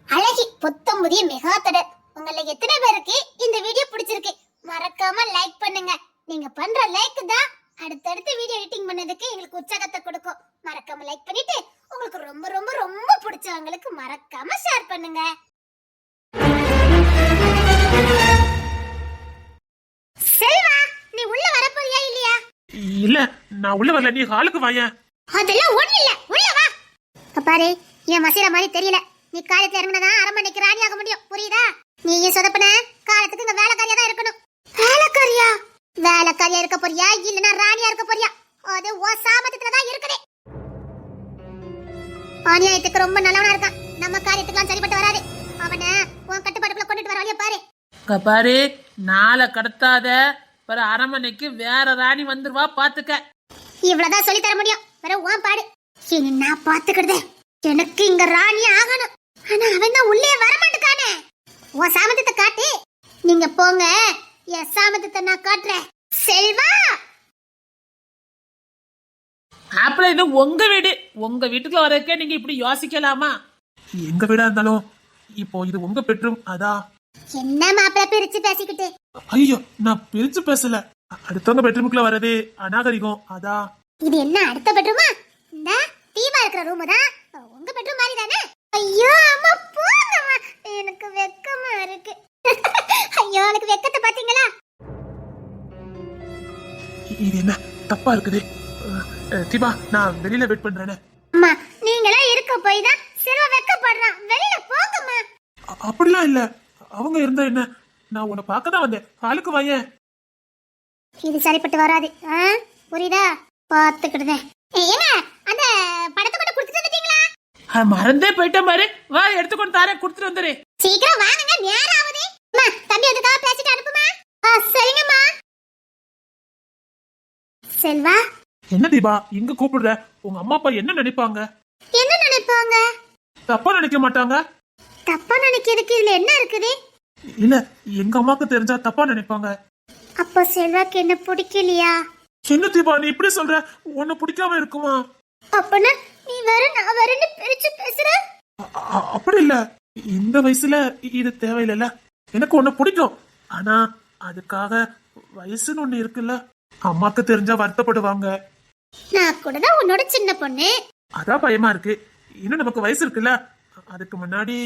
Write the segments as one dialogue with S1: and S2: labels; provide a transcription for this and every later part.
S1: அழகி புத்தம் புதிய மெகா தொடர். உங்களை எத்தனை பேருக்கு இந்த வீடியோ பிடிச்சிருக்கு? மறக்காம லைக் பண்ணுங்க. நீங்க பண்ற லைக் தான் அடுத்தடுத்த வீடியோ எடிட்டிங் பண்ணதுக்கு எங்களுக்கு உற்சாகத்தை கொடுக்கும். மறக்காம லைக் பண்ணிட்டு உங்களுக்கு ரொம்ப ரொம்ப ரொம்ப பிடிச்சவங்களுக்கு மறக்காம ஷேர் பண்ணுங்க. செல்வா, நீ உள்ள வரப்போறியா இல்லையா?
S2: இல்ல, நான் உள்ள வரல. நீ ஹாலுக்கு வாயா.
S1: அதெல்லாம் ஒண்ணு இல்ல, உள்ள வா. பாரு, என் மசிர மாதிரி தெரியல. நீ காலத்துல இறங்கினதான் அரண்மனைக்கு ராணி ஆக முடியும், புரியுதா? நீ சொதப்பன காலத்துக்கு இங்க வேலைக்காரியா தான் இருக்கணும். வேலைக்காரியா? வேலைக்காரியா இருக்க போறியா இல்லனா ராணியா இருக்க போறியா? அது ஓ சாமத்துல தான் இருக்குது. ஆனியாயத்துக்கு ரொம்ப நல்லவனா இருக்கான். நம்ம காரியத்துக்குலாம் சரிப்பட்டு வராது. அவனை உன் கட்டுப்பாட்டுக்குள்ள கொண்டுட்டு வர வழிய பாரு.
S2: பாரு, நாளை கடத்தாத. பிற அரண்மனைக்கு வேற ராணி வந்துருவா, பாத்துக்க.
S1: இவ்வளவுதான் சொல்லி தர முடியும். வேற உன் பாடு. இனி நான் பாத்துக்கிடுதே. எனக்கு இங்க ராணி ஆகணும். ஆனா அவன் தான் உள்ளே வர மாட்டேக்கானே. உன் சாமந்தத்தை காட்டு. நீங்க போங்க, என் சாமந்தத்தை நான் காட்டுறேன். செல்வா,
S2: அப்புறம் இது உங்க வீடு. உங்க வீட்டுக்குள்ள வரக்கே நீங்க இப்படி யோசிக்கலாமா? எங்க வீடா இருந்தாலும் இப்போ இது உங்க பெட்ரூம். அதான்.
S1: என்ன மாப்பிள்ள பிரிச்சு பேசிக்கிட்டு?
S2: ஐயோ, நான் பிரிச்சு பேசல. அடுத்தவங்க பெட்ரூமுக்குள்ள வரதே அநாகரிகம். அதான்.
S1: இது என்ன அடுத்த பெட்ரூமா? இந்த தீபா இருக்கிற ரூம் தான் உங்க பெட்ரூம் மாதிரி தானே? ஐயோ அம்மா, போங்கம்மா, எனக்கு வெக்கமா இருக்கு. ஐயோ, எனக்கு வெக்கத்தை பாத்தீங்களா?
S2: இது என்ன தப்பா இருக்குது? தீபா, நான் வெளியில வெயிட் பண்றேனே.
S1: அம்மா, நீங்களா இருக்க போய் தான் சில வெக்கப்படுறான். வெளியில போங்கம்மா.
S2: அப்படிலாம் இல்ல. அவங்க இருந்தா என்ன? நான் உன்னை பார்க்க தான் வந்தேன். ஹாலுக்கு வாயேன்.
S1: இது சரிப்பட்டு வராது. புரியுதா? பாத்துக்கிடுதேன். ஏங்க, அந்த படத்தை கூட கொடுத்துட்டு வந்துட்டீங்களா?
S2: மறந்தே போயிட்டேன் பாரு. வா, எடுத்துக்கொண்டு தாரேன், கொடுத்துட்டு வந்துரு.
S1: சீக்கிரம் வாங்குங்க, நேரம் ஆகுது. அம்மா, தம்பி அதுக்காக பேசிட்டு அனுப்புமா. சரிங்கம்மா. செல்வா,
S2: என்ன தீபா இங்க கூப்பிடுற? உங்க அம்மா அப்பா என்ன நினைப்பாங்க?
S1: என்ன நினைப்பாங்க?
S2: தப்பா நினைக்க மாட்டாங்க?
S1: தப்பா நினைக்கிறதுக்கு இதுல என்ன இருக்குது?
S2: இல்ல, எங்க அம்மாக்கு தெரிஞ்சா தப்பா நினைப்பாங்க.
S1: அப்ப செல்வாக்கு என்ன பிடிக்கலையா?
S2: என்ன தீபா நீ இப்படி சொல்ற? உன்னை பிடிக்காம இருக்குமா?
S1: அப்பனா நீ வேற நான் வேறன்னு பிரிச்சு பேசுற?
S2: அப்படி இல்ல. இந்த வயசுல இது தேவையில்ல. எனக்கு உன்னை பிடிக்கும். ஆனா அதுக்காக வயசுன்னு ஒண்ணு இருக்குல்ல. அம்மாக்கு தெரிஞ்சா வருத்தப்படுவாங்க.
S1: நான் கூட தான் உன்னோட சின்ன பொண்ணு.
S2: அதான் பயமா இருக்கு. இன்னும் நமக்கு வயசு இருக்குல்ல. அதுக்கு முன்னாடி.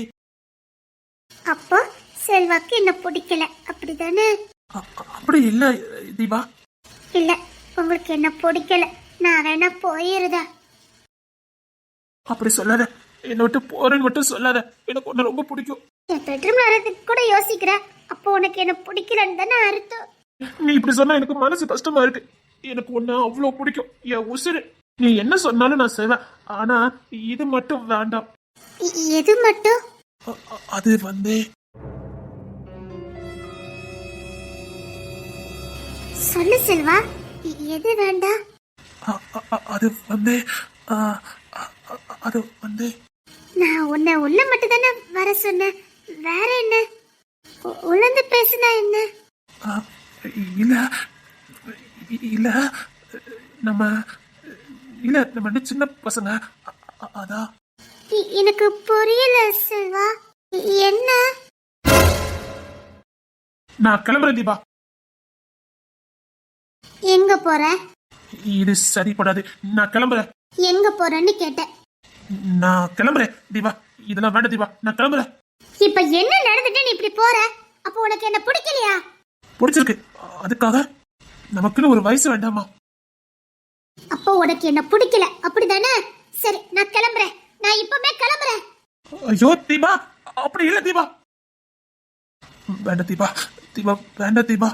S1: அப்போ செல்வாக்கு என்ன பிடிக்கல, அப்படிதானே?
S2: அப்படி இல்ல தீபா.
S1: இல்ல, உங்களுக்கு என்ன பிடிக்கல. நான் வேணா போயிருதா?
S2: அப்படி சொல்லாத. என்னை விட்டு போறேன்னு மட்டும் சொல்லாத. எனக்கு உன்னை ரொம்ப பிடிக்கும்.
S1: என் பெட்ரூம்ல வரதுக்கு கூட யோசிக்கிற. அப்போ உனக்கு என்ன பிடிக்கலன்னு தானே அர்த்தம்?
S2: நீ இப்படி சொன்னா எனக்கு மனசு கஷ்டமா இருக்கு. எனக்கு உன்னை அவ்வளவு பிடிக்கும். என் உசுரு. நீ என்ன சொன்னாலும் நான் செய்வேன். ஆனா இது மட்டும் வேண்டாம்.
S1: எது மட்டும்?
S2: அது வந்து
S1: சொல்லு செல்வா, எது வேண்டாம்?
S2: அது வந்து அது வந்து
S1: நான் உன்னை உள்ள மட்டும் தானே வர சொன்னேன். வேற என்ன? உழந்து பேசுனா என்ன?
S2: இல்ல இல்ல நம்ம இல்ல நம்ம சின்ன பசங்க. அதான்.
S1: எனக்கு புரியல செல்வா. என்ன?
S2: நான் கிளம்புறேன் தீபா.
S1: எங்க போற?
S2: இது சரிப்படாது. நான் கிளம்புறேன்.
S1: எங்க போறன்னு கேட்டேன்.
S2: நான் கிளம்புறேன் தீபா. இதெல்லாம் வேண்டாம் தீபா, நான் கிளம்புறேன்.
S1: இப்ப என்ன நடந்துட்டு நீ இப்படி போற? அப்ப உனக்கு என்ன பிடிக்கலையா?
S2: பிடிச்சிருக்கு. அதுக்காக நமக்குன்னு ஒரு வயசு வேண்டாமா?
S1: அப்போ உனக்கு என்ன பிடிக்கல, அப்படிதானே? சரி, நான் கிளம்புறேன். நான் இப்பவே கிளம்புறேன்.
S2: ஐயோ தீபா, அப்படி இல்ல தீபா. வேண்டாம் தீபா. தீபா வேண்டாம் தீபா.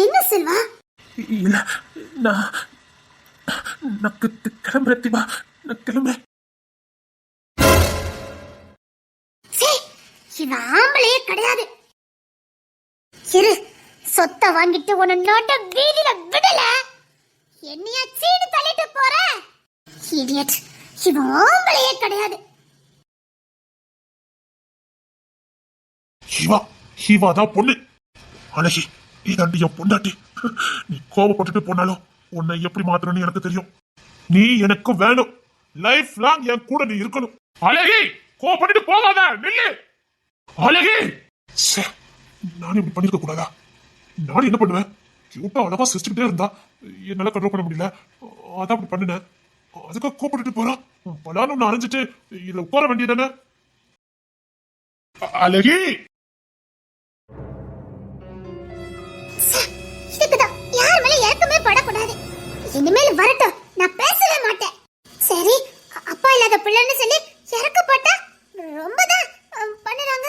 S1: என்ன செல்வா?
S2: இல்ல, நான் கிளம்புறேன் தீபா. நான் கிளம்புறேன்.
S1: இவன் ஆம்பளையே கிடையாது. இரு, சொத்தை வாங்கிட்டு உன்னை நோட்ட வீதியில விடல. என்னைய சீனி தள்ளிட்டு போற இடியட். இவன் ஆம்பளையே கிடையாது.
S2: ஹீவா தான் பொண்ணு. அழகி, இதாண்டி என் பொண்டாட்டி. நீ கோபப்பட்டுட்டு போனாலும் உன்னை எப்படி மாத்தணும்னு எனக்கு தெரியும். நீ எனக்கு வேணும். லைஃப் லாங் என் கூட நீ இருக்கணும். அழகி, கோபப்பட்டு போகாத நில்லு. அழகி, ச்சே, நானும் இப்படி பண்ணிருக்க கூடாதா? நானும் என்ன பண்ணுவேன்? கியூட்டா அழகா சிரிச்சுக்கிட்டே இருந்தா என்னால கண்ட்ரோல் பண்ண முடியல. அதான் அப்படி பண்ணினேன். அதுக்காக கோபப்பட்டு போறான். பலான்னு ஒண்ணு அரைஞ்சிட்டு இதுல உட்கார வேண்டியதானே? அழகி,
S1: இதுக்குதான் யார் மேல இறக்கமே படக்கூடாது. இனிமேல் வரட்டும், நான் பேசவே மாட்டேன். சரி, அப்பா இல்லாத பிள்ளைன்னு சொல்லி இறக்கப்பட்டா ரொம்பதான் பண்ணுறாங்க.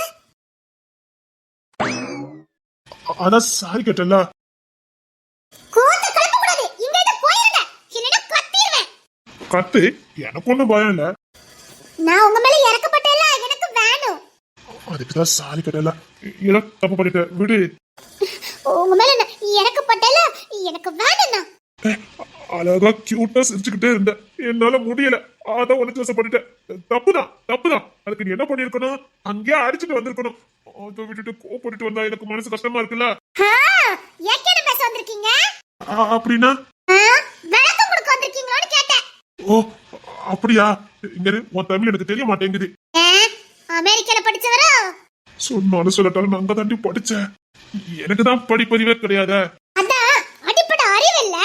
S2: அதான் சாரி கேட்டல.
S1: கோத்த கலப்ப கூடாது. இங்க இருந்து போயிருங்க. இல்லனா கத்திடுவேன்.
S2: கத்து, எனக்கு ஒண்ணும் பயம் இல்ல.
S1: நான் உங்க மேல இறக்கப்பட்டேல, எனக்கு வேணும்.
S2: அதுக்குதான் சாரி கேட்டல. ஏதோ தப்பு பண்ணிட்டேன், விடு.
S1: உங்க மேல இறக்கப்பட்டேல, எனக்கு வேணும்னா.
S2: அழகா கியூட்டா சிரிச்சுக்கிட்டே இருந்தேன். என்னால முடியல. அதான் உனக்கு வசப்பட்டுட்டேன். தப்புதான். அதுக்கு நீ என்ன பண்ணிருக்கணும்? அங்கேயே அடிச்சுட்டு வந்திருக்கணும். அதை விட்டுட்டு கோபப்பட்டு வந்தா எனக்கு மனசு கஷ்டமா இருக்குல்ல.
S1: ஏக்கேன பேச வந்திருக்கீங்க?
S2: அப்படின்னா
S1: விளக்கம் கொடுக்க வந்திருக்கீங்களான்னு கேட்டேன்.
S2: ஓ, அப்படியா? இங்க உன் தமிழ் எனக்கு தெரிய மாட்டேங்குது.
S1: அமெரிக்கால படிச்சவரா?
S2: சொன்னாலும் சொல்லட்டாலும் நான் அங்க தாண்டி படிச்சேன். எனக்கு தான் படிப்பறிவே கிடையாது.
S1: அதான் அடிப்படை அறிவு இல்ல,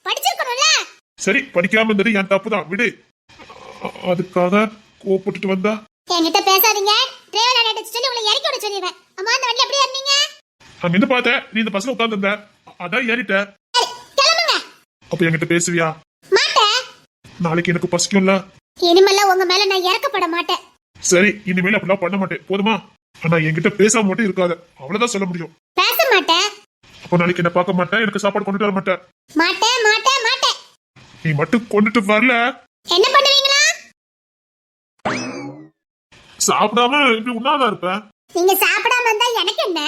S1: படிச்சிருக்கணும்ல.
S2: சரி, படிக்காம இருந்தது என் தப்பு தான், விடு. அதுக்காக கோபப்பட்டுட்டு வந்தா
S1: என்கிட்ட பேசாதீங்க. டிரைவர் அடிச்சு சொல்லி உங்களை இறக்கி விட சொல்லிடுவேன். அம்மா, அந்த வண்டி அப்படியே இருந்தீங்க.
S2: நான் என்ன பார்த்தேன், நீ இந்த பஸ்ல உட்கார்ந்து இருந்த, அதான் ஏறிட்ட.
S1: கிளம்புங்க.
S2: அப்ப என்கிட்ட பேசுவியா?
S1: மாட்டேன்.
S2: நாளைக்கு எனக்கு பசிக்கும்ல.
S1: இனிமேல உங்க மேல நான் இறக்கப்பட மாட்டேன்.
S2: சரி, இனிமேல் அப்படிலாம் பண்ண மாட்டேன், போதுமா? ஆனா என்கிட்ட பேசாம மட்டும் இருக்காத, அவ்வளவுதான் சொல்ல முடியும்.
S1: பேச மாட்டேன்.
S2: அப்போ நாளைக்கு என்ன பார்க்க மாட்டேன், எனக்கு சாப்பாடு கொண்டுட்டு வர மாட்டேன்.
S1: மாட்டேன்.
S2: நீ மட்டும் கொண்டுட்டு வரல,
S1: என்ன பண்ணுவீங்களா?
S2: சாப்பிடாம இப்படி உண்ணாதான் இருப்பேன்.
S1: நீங்க சாப்பிடாம இருந்தா எனக்கு என்ன?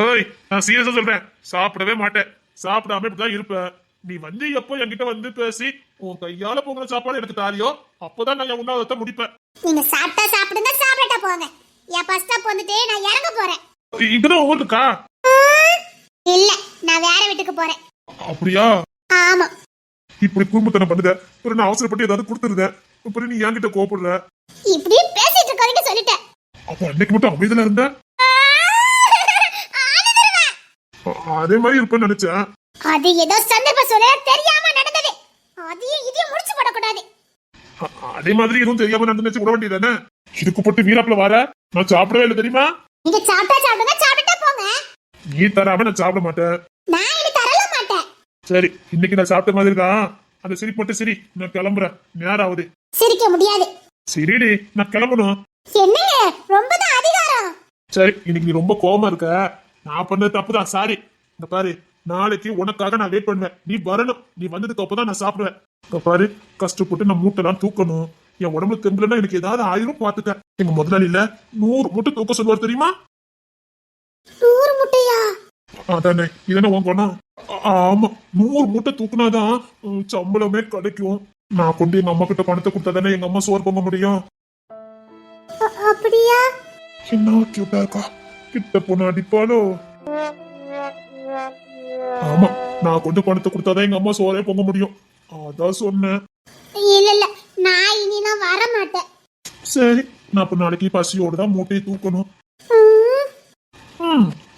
S2: ஏய், நான் சீரியஸா சொல்றேன், சாப்பிடவே மாட்டேன். சாப்பிடாம இப்படிதான் இருப்பேன். நீ வந்து எப்போ என்கிட்ட வந்து பேசி உன் கையால போகிற சாப்பாடு எனக்கு தாரியோ, அப்போதான் நான் என் உண்ணாவிரதத்தை முடிப்பேன்.
S1: நீங்க சாப்பிட்டா சாப்பிடுங்க, சாப்பிட்டா போங்க. என் பஸ் ஸ்டாப் வந்துட்டு நான் இறங்க போறேன்.
S2: இங்கதான் ஊருக்கா?
S1: இல்ல, நான் வேற வீட்டுக்கு போறேன்.
S2: அப்படியா?
S1: ஆமா.
S2: இப்படி குடும்பத்தனம் பண்ணுத, ஒரு நான் அவசரப்பட்டு ஏதாவது கொடுத்துருந்தேன். இப்படி நீ என்கிட்ட கோபப்படுற.
S1: இப்படி பேசிட்டு இருக்காருன்னு சொல்லிட்டேன்.
S2: அப்ப அன்னைக்கு மட்டும் அமைதியில இருந்த, அதே மாதிரி இருப்பேன்னு நினைச்சேன்.
S1: அது ஏதோ சந்தர்ப்ப சூழல தெரியாம நடந்தது. அதையும் இதையும் முடிச்சு போடக்கூடாது.
S2: அதே மாதிரி எதுவும் தெரியாம நடந்துச்சு விட வேண்டியதானே? இதுக்கு போட்டு வீராப்புல வர, நான் சாப்பிடவே இல்லை தெரியுமா?
S1: நீங்க சாப்பிட்டா சாப்பிடுங்க, சாப்பிட்டா போங்க.
S2: நீ தராம நான் சாப்பிட மாட்டேன்.
S1: நான் இது தரல மாட்டேன்.
S2: சரி, இன்னைக்கு நான் சாப்பிட்ட மாதிரி தான். அந்த சிரி போட்டு சரி, நான் கிளம்புறேன், நேரம் ஆகுது.
S1: சிரிக்க முடியாது.
S2: சரிடி, நான் கிளம்பணும்.
S1: என்னங்க, ரொம்ப தான் அதிகாரம்.
S2: சரி, இன்னைக்கு நீ ரொம்ப கோவமா இருக்க. நான் பண்ணது தப்புதான், சாரி. இந்த பாரு, நாளைக்கு உனக்காக நான் வெயிட் பண்ணுவேன். நீ வரணும். நீ வந்ததுக்கு அப்பதான் நான் சாப்பிடுவேன். இந்த பாரு, கஷ்டப்பட்டு நான் மூட்டைலாம் தூக்கணும். என் உடம்புல தெம்புலன்னா எனக்கு ஏதாவது ஆயிரும் பாத்துக்க. எங்க முதலாளியில 100 மூட்டை தூக்க சொல்லுவார் தெரியுமா?
S1: 100 முட்டையா?
S2: அதானே, இதென்ன உன் குணம்? ஆமா, 100 மூட்டை தூக்குனாதான் சம்பளமே கிடைக்கும். நான் கொண்டு எங்க அம்மா கிட்ட பணத்தை கொடுத்தா தானே எங்க அம்மா சோறு பொங்க முடியும்.
S1: அப்படியா?
S2: என்ன கியூட்டா இருக்கா, கிட்ட போன அடிப்பாலோ. ஆமா, நான் கொண்டு பணத்தை கொடுத்தாதான் எங்க அம்மா சோறே பொங்க முடியும். அதான் சொன்னேன்.
S1: இல்ல, நான் இனி நான் வர மாட்டேன்.
S2: சரி, நான் இப்ப நாளைக்கு பசியோடு தான் மூட்டையை தூக்கணும்.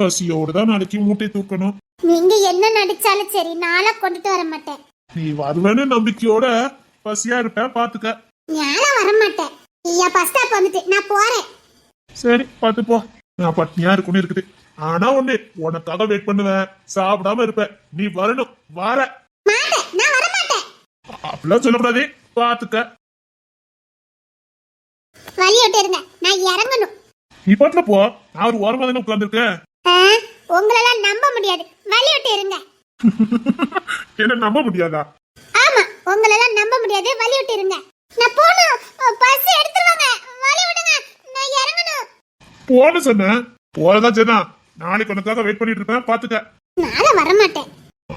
S2: பசியோடு தான் நாளைக்கு மூட்டையை தூக்கணும்.
S1: நீங்க என்ன நடிச்சாலும் சரி, நாளா கொண்டுட்டு வர மாட்டேன்.
S2: நீ வருவேன்னு நம்பிக்கையோட பசியா இருப்பேன், பாத்துக்க.
S1: நாளா வர மாட்டேன். என் பஸ் ஸ்டாப் வந்துட்டு நான் போறேன்.
S2: சரி, பாத்து போ. நான் பட்னியா இருக்குன்னு இருக்குது. ஆனா ஒண்ணு, உனக்காக வெயிட் பண்ணுவேன், சாப்பிடாம இருப்பேன். நீ வரணும். வர
S1: மாட்டேன், நான் வர மாட்டேன்.
S2: அப்படிலாம் சொல்லக்கூடாது, பாத்துக்க.
S1: வழி விட்டு இருங்க, நான் இறங்கணும்.
S2: நீ பாட்டுல போ, நான் ஒரு ஓரமா தானே உட்கார்ந்துருக்கேன்.
S1: உங்களெல்லாம் நம்ப முடியாது, வழி விட்டு இருங்க.
S2: என்ன நம்ப முடியாதா?
S1: ஆமா, உங்களெல்லாம் நம்ப முடியாது, வழி விட்டு இருங்க. நான் போணும், பஸ் எடுத்துருவாங்க, வழி விடுங்க, நான் இறங்கணும்.
S2: போன சொன்ன, போறதான் சொன்னா. நாளைக்கு உனக்காக வெயிட் பண்ணிட்டு இருப்பேன், பாத்துக்க.
S1: நாளை வர மாட்டேன்.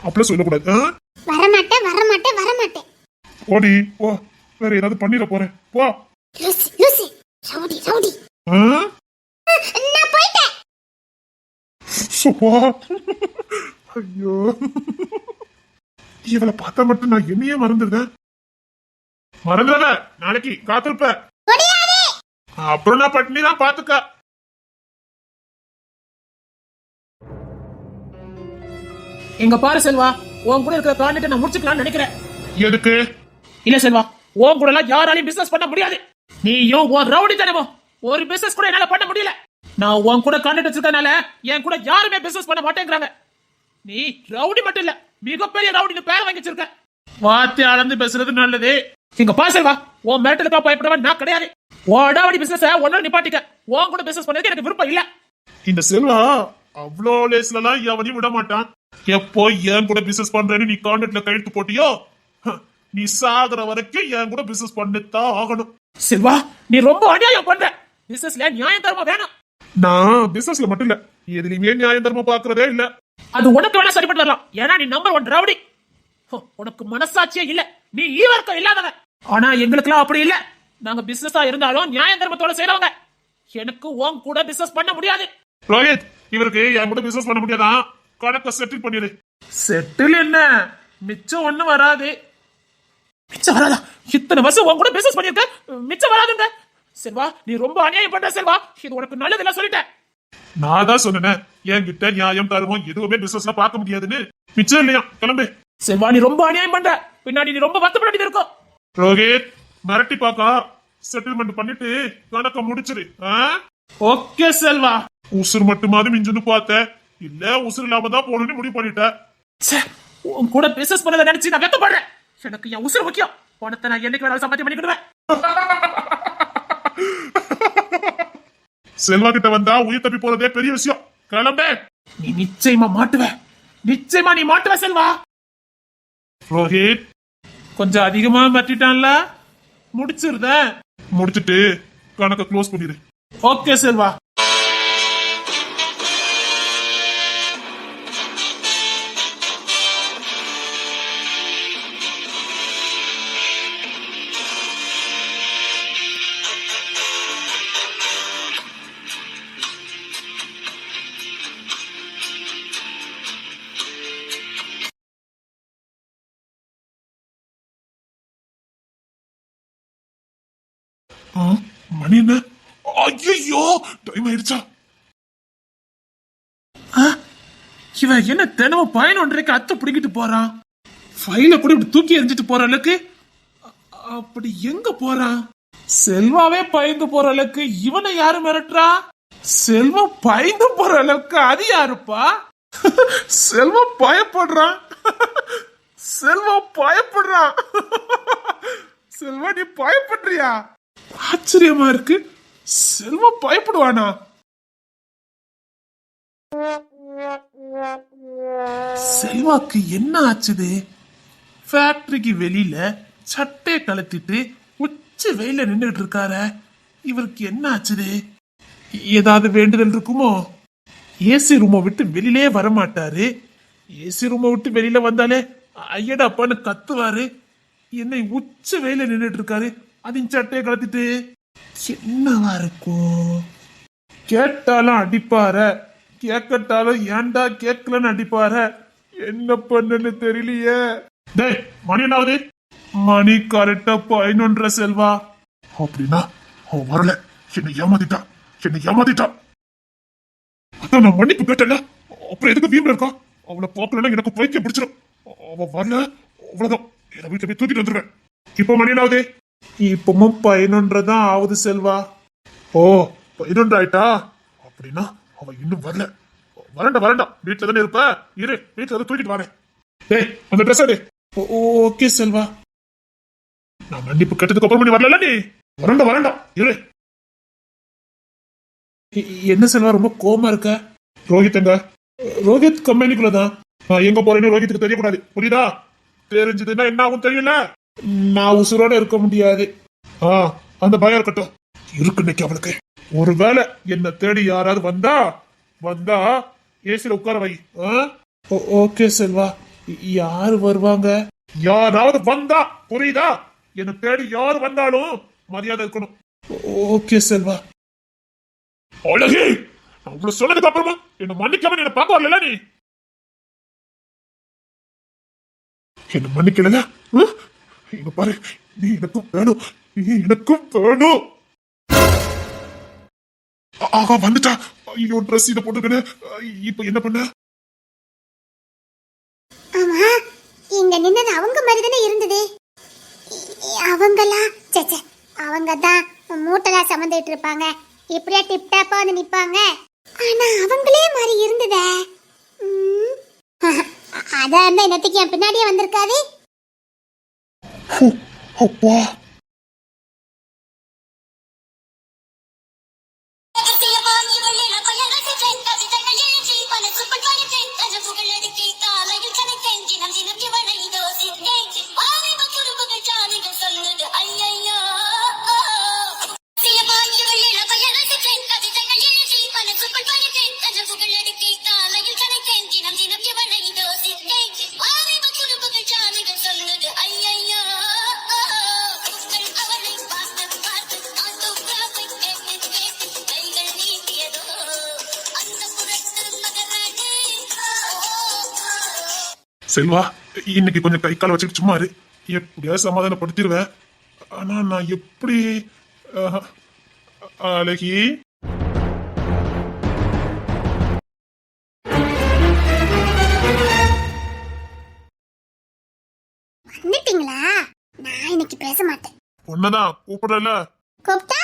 S2: அப்படிலாம் சொல்லக்கூடாது.
S1: வரமாட்டேன்.
S2: ஓடி போ, வேற ஏதாவது பண்ணிட போறேன், போ.
S1: Lucy, rowdy. நான் போயிட்டேன்.
S2: சுப்பா, ஐயோ, இவளை பார்த்தா மட்டும் நான் என்னையே மறந்துடுறேன். மறந்துடாத, நாளைக்கு காத்திருப்ப.
S1: முடியாது.
S2: அப்புறம் நான் பட்டினி தான் பாத்துக்க.
S3: எங்க பாரு செல்வா, உன் கூட இருக்கிற காரணத்தை நான் முடிச்சுக்கலாம்னு நினைக்கிறேன்.
S2: எதுக்கு?
S3: இல்ல செல்வா, உன் கூட எல்லாம் யாராலையும் பிசினஸ் பண்ண முடியாது. நீயும் உன் ரவுடி தனமும் ஒரு பிசினஸ் கூட என்னால பண்ண முடியல. நான் உன் கூட கான்டாக்ட் வச்சிருக்கனால என் கூட யாருமே பிசினஸ் பண்ண மாட்டேங்கிறாங்க. நீ ரவுடி மட்டும் இல்ல, மிகப்பெரிய ரவுடின்னு பேரை வாங்கி வச்சிருக்க. வார்த்தை அளந்து பேசுறது நல்லது. இங்க பா செல்வா, உன் மிரட்டலுக்கா பயப்படவன் நான் கிடையாது. ஓடாவடி பிசினஸ் ஒன்னு நிப்பாட்டிக்க. உன் கூட பிசினஸ் பண்ணதுக்கு எனக்கு விருப்பம் இல்ல.
S2: இந்த செல்வா அவ்வளோ லேஸ்லாம் எவனையும் விட மாட்டான். எப்போ என் கூட பிசினஸ் பண்றேன்னு நீ கான்ட்ராக்ட்ல கையெழுத்து போட்டியோ, நீ சாகுற வரைக்கும் என் கூட பிசினஸ் பண்ணித்தான் ஆகணும்.
S3: செல்வா, நீ ரொம்ப அநியாயம் பண்ற. பிசினஸ்ல நியாயம் தர்மம் வேணும்.
S2: நான் பிசினஸ்ல மட்டும் இல்ல, எதுலயுமே நியாயம் தர்மம் பாக்குறதே இல்ல.
S3: அது உனக்கு வேணா சரிப்பட்டு வரலாம், ஏன்னா நீ நம்பர் 1 ரவுடி. உனக்கு மனசாட்சியே இல்ல, நீ ஈவர்க்கம் இல்லாதவன். ஆனா எங்களுக்குலாம் அப்படி இல்ல. நாங்க பிசினஸா இருந்தாலும் நியாய தர்மத்தோட செய்றவங்க. எனக்கு உன் கூட பிசினஸ் பண்ண முடியாது.
S2: ரோஹித், இவருக்கு என் கூட பிசினஸ் பண்ண முடியாதான். கணக்க செட்டில் பண்ணிடு.
S3: செட்டில் என்ன, மிச்சம் ஒண்ணு வராது. மிச்சம் வராதா? இத்தனை வருஷம் உன் கூட பிசினஸ் பண்ணிருக்க, மிச்சம் வராதுங்க. செல்வா, நீ ரொம்ப அநியாயம் பண்ற செல்வா. இது உனக்கு நல்லது இல்ல சொல்லிட்டேன்.
S2: நான் தான் சொன்னேன், என்கிட்ட நியாயம் தருவோம் எதுவுமே பிசினஸ்ல பார்க்க முடியாதுன்னு. மிச்சம் இல்லையா? கிளம்பு.
S3: செல்வா, நீ ரொம்ப அநியாயம் பண்ற. பின்னாடி நீ ரொம்ப வருத்தப்பட வேண்டியது இருக்கும்.
S2: ரோஹித், மிரட்டி பாக்கா செட்டில்மெண்ட் பண்ணிட்டு கணக்க முடிச்சிரு.
S3: ஓகே செல்வா.
S2: உசுறு மட்டுமாவது மிஞ்சுன்னு பார்த்த, இல்ல உசுறு இல்லாம தான் போகணும்னு முடிவு பண்ணிட்ட.
S3: உன் கூட பிசினஸ் பண்ணதை நினைச்சு நான் வெக்கப்படுறேன். எனக்கு என் உசுறு முக்கியம். பணத்தை நான் என்னைக்கு வேணாலும் சம்பாத்தியம் பண்ணிக்கிடுவேன்.
S2: செல்வா கிட்ட வந்தா உயிர் தப்பி போறதே பெரிய விஷயம். கிளம்பே.
S3: நீ நிச்சயமா மாட்டுவ, நிச்சயமா நீ மாட்டுவ செல்வா.
S2: ரோஹித்,
S3: கொஞ்சம் அதிகமா மாட்டிட்டான்ல, முடிச்சிருத.
S2: முடிச்சிட்டு கணக்க க்ளோஸ் பண்ணிடு.
S3: ஓகே செல்வா.
S2: மணி என்ன? ஐயோ, டைம் ஆயிடுச்சா?
S3: இவன் என்ன தினமும் 11:30 அத்தை பிடிக்கிட்டு போறான். ஃபைல கூட இப்படி தூக்கி எரிஞ்சிட்டு போற அளவுக்கு அப்படி எங்க போறான்? செல்வாவே பயந்து போற அளவுக்கு இவனை யாரு மிரட்டுறா? செல்வம் பயந்து போற அளவுக்கு அது யாருப்பா? செல்வம் பயப்படுறான். செல்வம் பயப்படுறான். செல்வா, நீ பயப்படுறியா? ஆச்சரியமா இருக்கு. செல்வம் பயப்படுவானா? செல்வாக்கு என்ன ஆச்சுது? ஃபேக்டரிக்கு வெளியில சட்டை கலத்திட்டு உச்சி வெயில நின்றுட்டு இருக்காரு. இவருக்கு என்ன ஆச்சுது? ஏதாவது வேண்டுதல் இருக்குமோ? ஏசி ரூமை விட்டு வெளியிலே வர மாட்டாரு. ஏசி ரூமை விட்டு வெளியில வந்தாலே ஐயடாப்பான்னு கத்துவாரு. என்னை உச்சி வெயில நின்றுட்டு இருக்காரு, அதின் சட்டையை கலத்திட்டு. என்னவா இருக்கும்? கேட்டாலும் அடிப்பார, கேட்கட்டாலும் ஏன்டா கேட்கலன்னு அடிப்பார. என்ன பண்ணுன்னு தெரியலையே.
S2: டேய், மணி என்னாவது?
S3: மணி கரெக்டா 11:30 செல்வா.
S2: அப்படின்னா அவன் வரல. என்னை ஏமாத்திட்டான், என்னை ஏமாத்திட்டான். அதான் நான் மன்னிப்பு கேட்டல, அப்புறம் எதுக்கு வீம்புல இருக்கா? அவளை பார்க்கலன்னா எனக்கு பைத்தியம் பிடிச்சிடும். அவன் வரல, அவ்வளவுதான். என்ன வீட்டுல போய் தூக்கிட்டு வந்துருவேன். இப்போ மணி என்னாவது?
S3: இப்பவும் 11:30 தான் ஆகுது செல்வா.
S2: ஓ, 11 ஆயிட்டா? அப்படின்னா அவன் இன்னும் வரல. வரண்டா, வீட்டுல தானே இருப்ப. இரு, வீட்டுல வந்து தூக்கிட்டு வரேன். டேய், அந்த ட்ரெஸ் எடு.
S3: ஓகே செல்வா.
S2: நான் மன்னிப்பு கேட்டதுக்கு அப்புறம் நீ வரல. நீ வரண்டா, இரு.
S3: என்ன செல்வா, ரொம்ப கோமா இருக்க?
S2: ரோஹித் எங்க?
S3: ரோஹித் கம்பெனிக்குள்ளதான்.
S2: நான் எங்க போறேன்னு ரோஹித்துக்கு தெரியக்கூடாது, புரியுதா? தெரிஞ்சதுன்னா என்ன ஆகும் தெரியல.
S3: நான் உசுரோட இருக்க முடியாது.
S2: அந்த பயம் இருக்கட்டும். இருக்கு இன்னைக்கு அவளுக்கு. ஒருவேளை என்ன தேடி யாராவது வந்தா ஏசில உட்கார வை.
S3: ஓகே செல்வா. யாரு வருவாங்க?
S2: யாராவது வந்தா, புரியுதா? என்ன தேடி யாரு வந்தாலும் மரியாதை இருக்கணும்.
S3: ஓகே செல்வா.
S2: அழகி, அவ்வளவு சொன்னதுக்கு அப்புறமா என்ன மன்னிக்காம என்ன பார்க்க வரல. நீ என்ன மன்னிக்கல. இங்க பாரு, நீ எனக்கும் வேணும். ஆகா வந்துட்டா. ஐயோ ட்ரெஸ் இதை போட்டுருக்கேன்னு. இப்ப என்ன பண்ண?
S1: ஆமா, இங்க நின்னது அவங்க மாதிரி தானே இருந்தது. அவங்களா? சேச்சே, அவங்க தான் மூட்டெல்லாம் சமந்துட்டு இருப்பாங்க. இப்படியா டிப் டாப்பா வந்து நிப்பாங்க. ஆனா அவங்களே மாதிரி இருந்ததே. அதான் அந்த இன்னத்துக்கு என் பின்னாடியே வந்திருக்காது.
S2: அப்பா செல்வா, இன்னைக்கு கொஞ்சம் கை கால் வச்சுட்டு சும்மா இரு. எப்படியா சமாதானப்படுத்திடுவேன். ஆனா நான் எப்படி? அழகி,
S1: வந்துட்டீங்களா? நான் இன்னைக்கு பேச மாட்டேன்.
S2: ஒன்னதான் கூப்பிடல.
S1: கூப்பிட்டா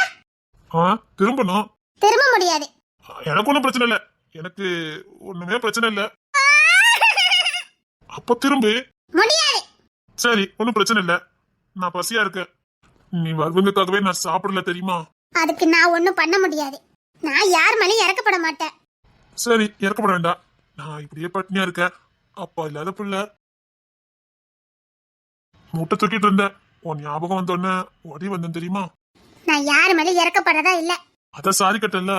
S2: திரும்பணும்.
S1: திரும்ப முடியாது.
S2: எனக்கு ஒண்ணும் பிரச்சனை இல்ல. எனக்கு ஒண்ணுமே பிரச்சனை இல்ல. அப்ப திரும்பு.
S1: முடியாது.
S2: சரி, ஒண்ணும் பிரச்சனை இல்ல. நான் பசியா இருக்கேன். நீ வருவதுக்காகவே நான் சாப்பிடல தெரியுமா?
S1: அதுக்கு நான் ஒண்ணும் பண்ண முடியாது. நான் யார் மேலயும் இறக்கப்பட மாட்டேன்.
S2: சரி, இறக்கப்பட வேண்டாம். நான் இப்படியே பட்டினியா இருக்கேன். அப்பா இல்லாத பிள்ளை. முட்டை தூக்கிட்டு இருந்தேன். உன் ஞாபகம் வந்தோடனே ஓடி வந்தேன் தெரியுமா?
S1: நான் யார் மேலயும் இறக்கப்படுறதா இல்ல.
S2: அதான் சாரி கட்டல.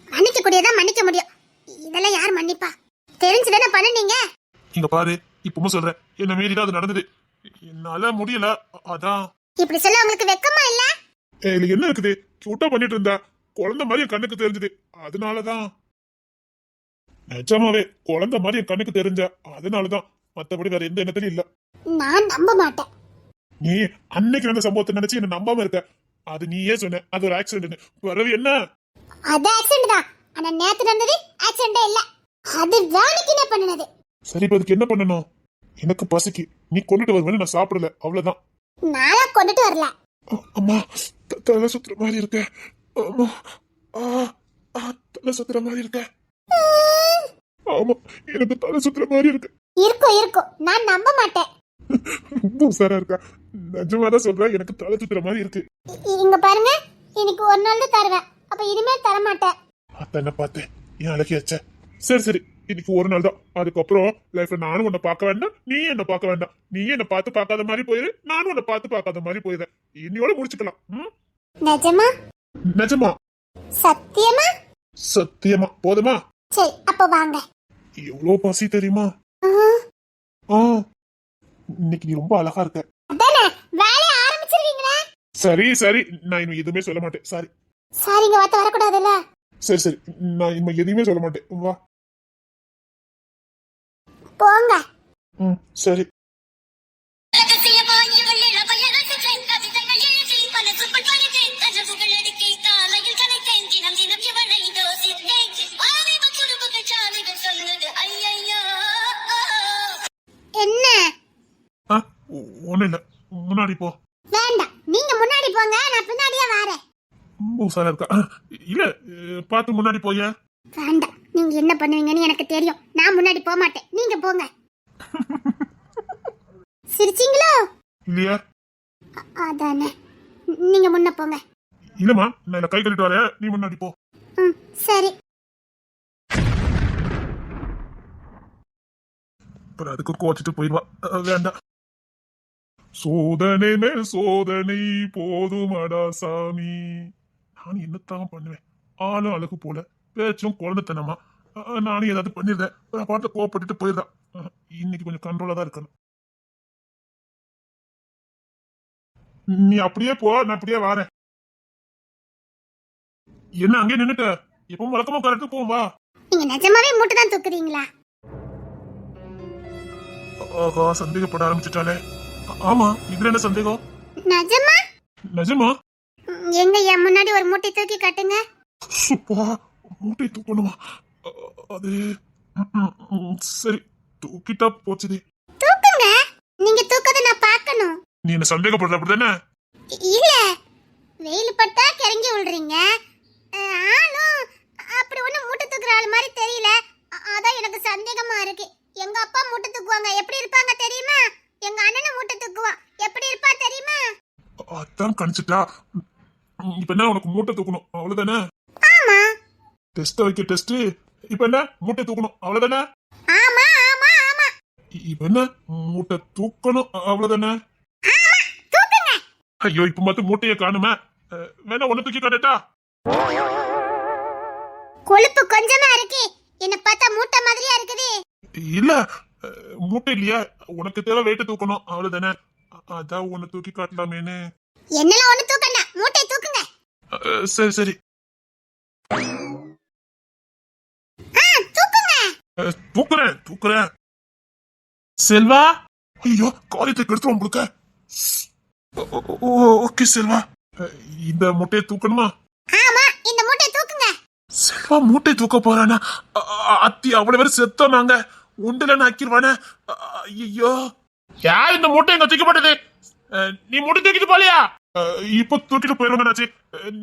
S1: மன்னிக்க கூடியதான் மன்னிக்க முடியும். இதெல்லாம் யார் மன்னிப்பா? தெரிஞ்சுதானே பண்ணுனீங்க.
S2: இங்க பாரு, இப்பவும் சொல்றேன், என்ன மீறிதான் அது நடந்தது. என்னால முடியல. அதான்.
S1: இப்படி சொல்ல உங்களுக்கு வெக்கமா இல்ல?
S2: இதுல என்ன இருக்குது? கியூட்டா பண்ணிட்டு இருந்தா குழந்தை மாதிரி என் கண்ணுக்கு தெரிஞ்சது. அதனாலதான். நிஜமாவே குழந்தை மாதிரி என் கண்ணுக்கு தெரிஞ்ச. அதனாலதான். மத்தபடி வேற எந்த எண்ணத்திலும் இல்ல.
S1: நான் நம்ப மாட்டேன்.
S2: நீ அன்னைக்கு நடந்த சம்பவத்தை நினைச்சு என்ன நம்பாம இருக்க. அது நீயே சொன்ன அது ஒரு ஆக்சிடென்ட். பிறகு என்ன?
S1: அது ஆக்சிடென்ட் தான். ஆனா நேத்து நடந்தது ஆக்சிடென்ட் இல்ல. அது வேலைக்குனே பண்ணுனது.
S2: சரி, இப்ப அதுக்கு என்ன பண்ணணும்? எனக்கு பசிக்கு. நீ கொண்டுட்டு வருவேன்னு நான் சாப்பிடல. அவ்வளவுதான்.
S1: நானா கொண்டுட்டு வரல.
S2: அம்மா, தலை சுத்துற மாதிரி இருக்க. அம்மா, தலை சுத்துற மாதிரி இருக்க. ஆமா, எனக்கு தலை சுத்துற மாதிரி இருக்கு.
S1: இருக்கும் இருக்கும். நான் நம்ப மாட்டேன்.
S2: ரொம்ப உசாரா இருக்கா. நிஜமாதான் சொல்றேன், எனக்கு தலை சுத்துற மாதிரி இருக்கு.
S1: இங்க பாருங்க, இன்னைக்கு ஒரு நாள் தான் தருவேன். அப்ப இனிமே தர மாட்டேன்.
S2: அத்தனை பார்த்தேன். ஏன் அழகியாச்ச? சரி சரி, இன்னைக்கு ஒரு நாள் தான். அதுக்கப்புறம் லைஃப்ல நானும் உன்னை பார்க்க வேண்டாம், நீ என்ன பார்க்க வேண்டாம். நீ என்ன பார்த்து பார்க்காத மாதிரி போயிரு, நானும் உன்னை பார்த்து பார்க்காத மாதிரி போயிடுறேன். இன்னையோட முடிச்சுக்கலாம்.
S1: நிஜமா?
S2: நிஜமா?
S1: சத்தியமா?
S2: சத்தியமா. போதுமா?
S1: சரி, அப்ப வாங்க.
S2: எவ்வளவு பசி தெரியுமா? இன்னைக்கு நீ ரொம்ப அழகா இருக்க.
S1: அதானே, வேலைய ஆரம்பிச்சிருவீங்களா?
S2: சரி சரி, நான் இனிமே எதுவுமே சொல்ல மாட்டேன். சாரி.
S1: சாரிங்க, வார்த்தை வரக்கூடாதுல்ல.
S2: சரி சரி, நான் இனிமே எதுவுமே சொல்ல மாட்டேன். வா
S1: போங்க.
S2: சரி.
S1: என்ன?
S2: ஒண்ணு இல்ல, முன்னாடி போ.
S1: வேண்டாம், நீங்க முன்னாடி போங்க, நான் பின்னாடியே வரேன்.
S2: உசாரா இருக்கா? இல்ல, பார்த்து முன்னாடி போய.
S1: வேண்டாம், நீங்க என்ன பண்ணுவீங்கன்னு எனக்கு தெரியும். நான் முன்னாடி போக மாட்டேன், நீங்க போங்க. சிரிச்சீங்களோ?
S2: இல்லையா?
S1: அதானே, நீங்க முன்ன போங்க.
S2: இல்லம்மா, நான் கை கட்டிட்டு வரேன், நீ முன்னாடி போ.
S1: சரி.
S2: அப்புறம் அதுக்கு கோச்சிட்டு போயிடுவா. வேண்டாம். சோதனை மேல் சோதனை போதுமடா சாமி. நான் என்னத்தான் பண்ணுவேன்? ஆளும் அழகு போல, பேச்சும் குழந்தைத்தனமா. நானும் ஏதாவது பண்ணிருந்தேன், பாட்டுல கோவப்பட்டுட்டு போயிருந்தேன். இன்னைக்கு கொஞ்சம் கண்ட்ரோலா தான் இருக்கணும். நீ அப்படியே போ, நான் அப்படியே வரேன். என்ன அங்கே நின்னுட்ட? எப்பவும் வழக்கமா கரெக்டு போவோம். வா.
S1: நீங்க நிஜமாவே மூட்டை தான் தூக்குறீங்களா?
S2: ஆகா, சந்தேகப்பட ஆரம்பிச்சுட்டாலே. ஆமா, இதுல என்ன சந்தேகம்?
S1: நிஜமா?
S2: நிஜமா?
S1: எங்க என் முன்னாடி ஒரு மூட்டை தூக்கி கட்டுங்க.
S2: சுப்பா, மூட்டை தூக்கணுமா? அது சரி, தூக்கிட்டா போச்சுது.
S1: தூக்குங்க. நீங்க தூக்கத நான் பார்க்கணும்.
S2: நீ என்ன சந்தேகப்படுற அப்படிதானே?
S1: இல்ல, வெயில் பட்டா கிறங்கி விழுறீங்க. ஆளும் அப்படி ஒண்ணு மூட்டை தூக்குற ஆள் மாதிரி தெரியல. அதான் எனக்கு சந்தேகமா இருக்கு. எங்க அப்பா மூட்டை தூக்குவாங்க, எப்படி இருப்பாங்க தெரியுமா? எங்க அண்ணனும் மூட்டை தூக்குவான், எப்படி இருப்பா தெரியுமா?
S2: அதான் கணிச்சிட்டா. இப்ப என்ன, உனக்கு மூட்டை தூக்கணும் அவ்வளவுதானே?
S1: ஆமா.
S2: டெஸ்ட் வைக்க டெஸ்ட். இப்ப என்ன, மூட்டை தூக்கணும் அவ்வளவுதானே?
S1: ஆமா ஆமா ஆமா.
S2: இப்ப என்ன, மூட்டை தூக்கணும் அவ்வளவுதானே?
S1: ஆமா, தூக்குங்க.
S2: ஐயோ, இப்ப மட்டும் மூட்டையை காணுமே. வேணா ஒண்ணு தூக்கி காட்டட்டா?
S1: கொழுப்பு கொஞ்சமா இருக்கு. என்ன பார்த்தா மூட்டை மாதிரியா இருக்குது.
S2: இல்ல, மூட்டை இல்லையா, உனக்கு தேவை வெயிட் தூக்கணும் அவ்வளவுதானே? அதான் உன்னை தூக்கி காட்டலாமேன்னு.
S1: என்னல ஒண்ணு தூக்கണ്ട, மூட்டை தூக்குங்க.
S2: சரி சரி,
S1: தூக்குங்க.
S2: தூக்குறேன் தூக்குறேன்.
S3: செல்வா,
S2: ஐயோ, காரியத்தை கெடுத்துரும் உங்களுக்கு. ஓகே செல்வா, இந்த மூட்டையை தூக்கணுமா?
S1: ஆமா, இந்த மூட்டை தூக்குங்க.
S2: செல்வா மூட்டை தூக்க போறானா? அத்தி அவ்வளவு பேர் செத்தோம் நாங்க. உண்டுல ஆக்கிடுவானே. ஐயோ, யார் இந்த மூட்டை எங்க தூக்கி போட்டது? நீ மூட்டை தூக்கிட்டு போலியா? இப்ப தூக்கிட்டு போயிருவாங்க நாச்சு.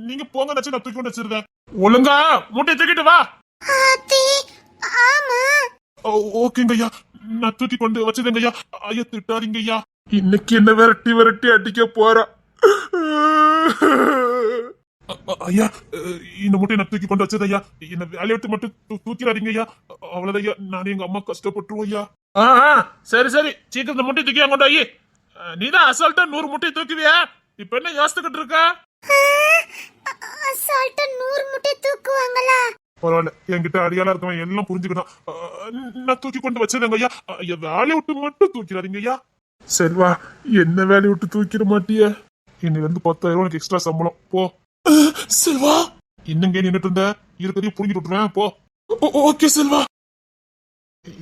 S2: நீங்க போங்க நாச்சு, நான் தூக்கி கொண்டு வச்சிருந்தேன். ஒழுங்கா மூட்டை தூக்கிட்டு வா.
S1: ஆத்தி, ஆமா.
S2: ஓகேங்க ஐயா, நான் தூக்கி கொண்டு வச்சதுங்க ஐயா. ஐயா திட்டாதீங்க ஐயா. இன்னைக்கு என்ன விரட்டி விரட்டி அடிக்க போறா. ஐயா, இந்த மூட்டை நான் தூக்கி கொண்டு வச்சது ஐயா. என்ன வேலையை விட்டு மட்டும் தூக்கிறாதீங்க ஐயா. அவ்வளவுதான் ஐயா, நானே எங்க அம்மா கஷ்டப்பட்டுருவோம் ஐயா. சரி சரி, சீக்கிரம் இந்த மூட்டை தூக்கி அங்கோண்டா ஐயா. நீதான் அசால்ட்டா 100 மூட்டை தூக்குவியா? இப்ப என்ன யோசிச்சுக்கிட்டு இருக்கா?
S1: அசால்ட்டா 100 மூட்டை தூக்குவாங்களா?
S2: பரவாயில்ல, என்கிட்ட அடியாளா இருக்கவன் எல்லாம் புரிஞ்சுக்கிட்டான். நான் தூக்கி கொண்டு வச்சதுங்க ஐயா. ஐயா, வேலையை விட்டு மட்டும் தூக்கிறாதீங்க ஐயா. செல்வா, என்ன வேலையை விட்டு தூக்கிட மாட்டிய? இன்னைல இருந்து 10,000 உனக்கு எக்ஸ்ட்ரா சம்பளம். போ. செல்வா, இன்னங்க நின்னுட்டு இருந்த, இருக்கிறதையும் புரிஞ்சு விட்டுருவேன். போ. ஓகே செல்வா.